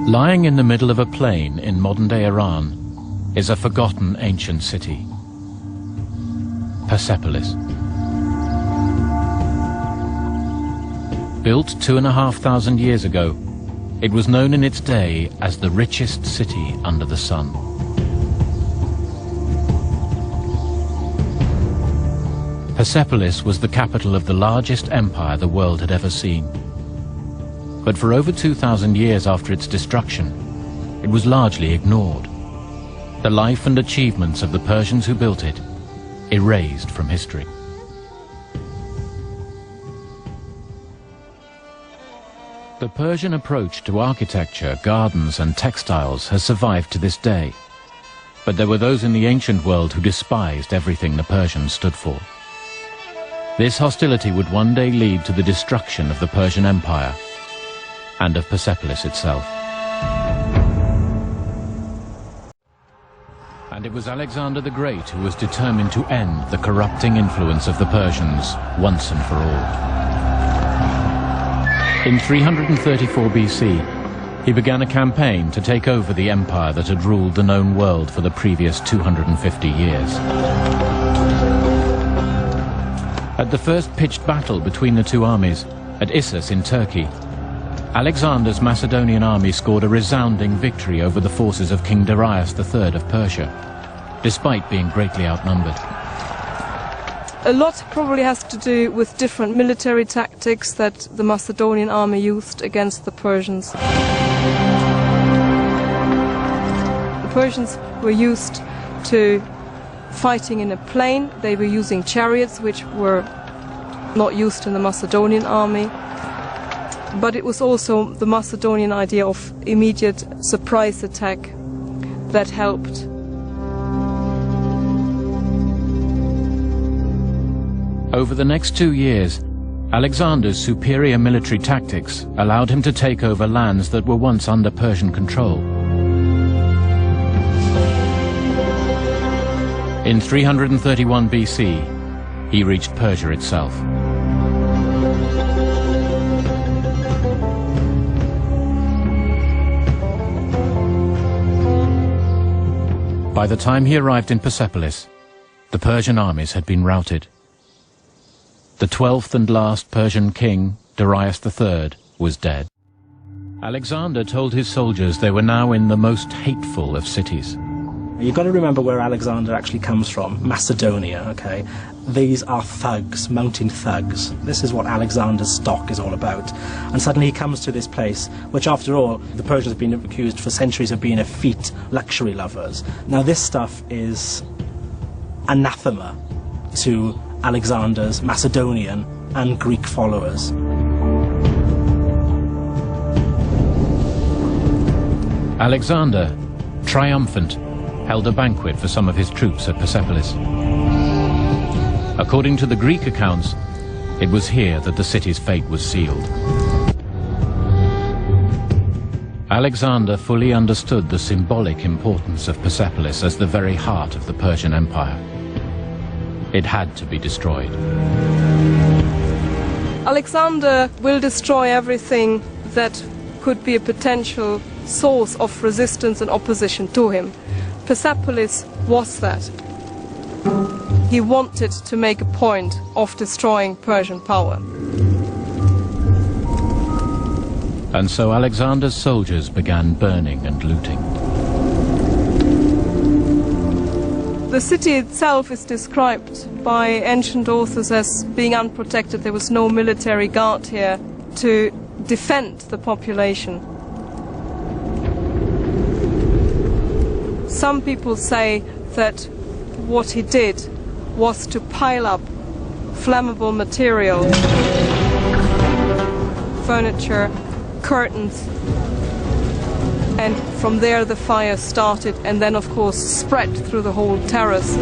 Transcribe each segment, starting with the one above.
Lying in the middle of a plain in modern-day Iran is a forgotten ancient city, Persepolis. Built 2,500 years ago, it was known in its day as the richest city under the sun. Persepolis was the capital of the largest empire the world had ever seen. But for over 2,000 years after its destruction, it was largely ignored. The life and achievements of the Persians who built it, erased from history. The Persian approach to architecture, gardens and textiles has survived to this day. But there were those in the ancient world who despised everything the Persians stood for. This hostility would one day lead to the destruction of the Persian Empire and of Persepolis itself. And it was Alexander the Great who was determined to end the corrupting influence of the Persians once and for all. In 334 BC, he began a campaign to take over the empire that had ruled the known world for the previous 250 years. At the first pitched battle between the two armies, at Issus in Turkey, Alexander's Macedonian army scored a resounding victory over the forces of King Darius III of Persia, despite being greatly outnumbered. A lot probably has to do with different military tactics that the Macedonian army used against the Persians. The Persians were used to fighting in a plain. They were using chariots, which were not used in the Macedonian army. But it was also the Macedonian idea of immediate surprise attack that helped. Over the next 2 years, Alexander's superior military tactics allowed him to take over lands that were once under Persian control. In 331 BC, he reached Persia itself. By the time he arrived in Persepolis, the Persian armies had been routed. The 12th and last Persian king, Darius III, was dead. Alexander told his soldiers they were now in the most hateful of cities. You've got to remember where Alexander actually comes from, Macedonia, okay? These are thugs, mountain thugs. This is what Alexander's stock is all about. And suddenly he comes to this place, which after all, the Persians have been accused for centuries of being effete luxury lovers. Now this stuff is anathema to Alexander's Macedonian and Greek followers. Alexander, triumphant, held a banquet for some of his troops at Persepolis. According to the Greek accounts, it was here that the city's fate was sealed. Alexander fully understood the symbolic importance of Persepolis as the very heart of the Persian Empire. It had to be destroyed. Alexander will destroy everything that could be a potential source of resistance and opposition to him. Persepolis was that. He wanted to make a point of destroying Persian power. And so Alexander's soldiers began burning and looting. The city itself is described by ancient authors as being unprotected. There was no military guard here to defend the population. Some people say that what he did was to pile up flammable material, furniture, curtains, and from there the fire started and then of course spread through the whole terrace.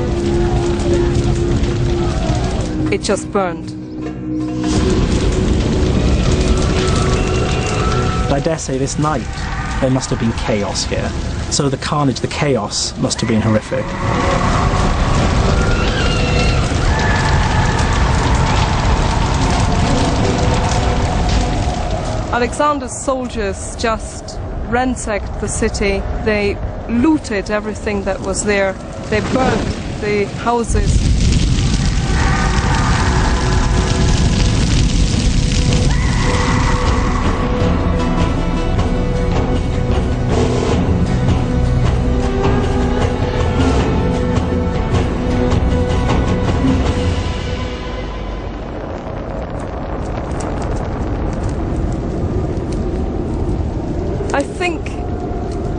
It just burned. I dare say this night there must have been chaos here. So the carnage, the chaos must have been horrific. Alexander's soldiers just ransacked the city, they looted everything that was there, they burned the houses. I think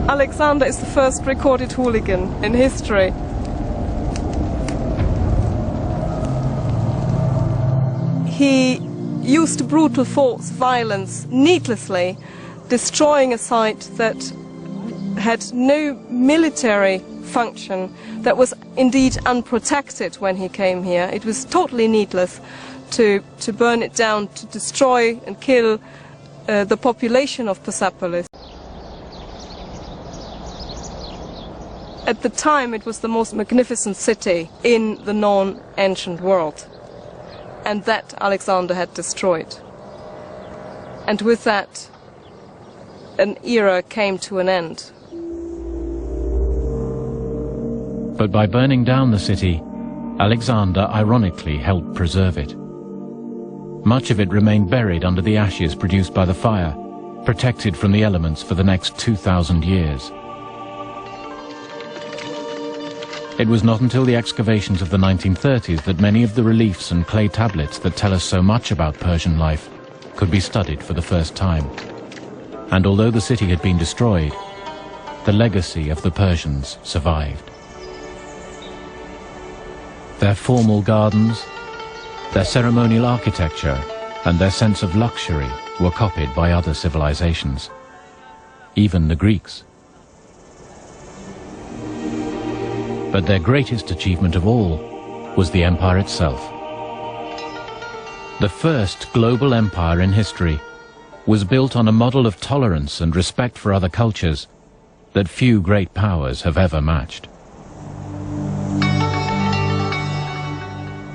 Alexander is the first recorded hooligan in history. He used brutal force, violence, needlessly, destroying a site that had no military function, that was indeed unprotected when he came here. It was totally needless to burn it down, to destroy and kill the population of Persepolis. At the time, it was the most magnificent city in the non-ancient world, and that Alexander had destroyed. And with that, an era came to an end. But by burning down the city, Alexander ironically helped preserve it. Much of it remained buried under the ashes produced by the fire, protected from the elements for the next 2,000 years. It was not until the excavations of the 1930s that many of the reliefs and clay tablets that tell us so much about Persian life could be studied for the first time. And although the city had been destroyed, the legacy of the Persians survived. Their formal gardens, their ceremonial architecture, and their sense of luxury were copied by other civilizations, even the Greeks. But their greatest achievement of all was the empire itself. The first global empire in history was built on a model of tolerance and respect for other cultures that few great powers have ever matched.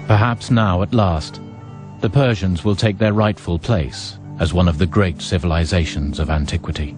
Perhaps now, at last, the Persians will take their rightful place as one of the great civilizations of antiquity.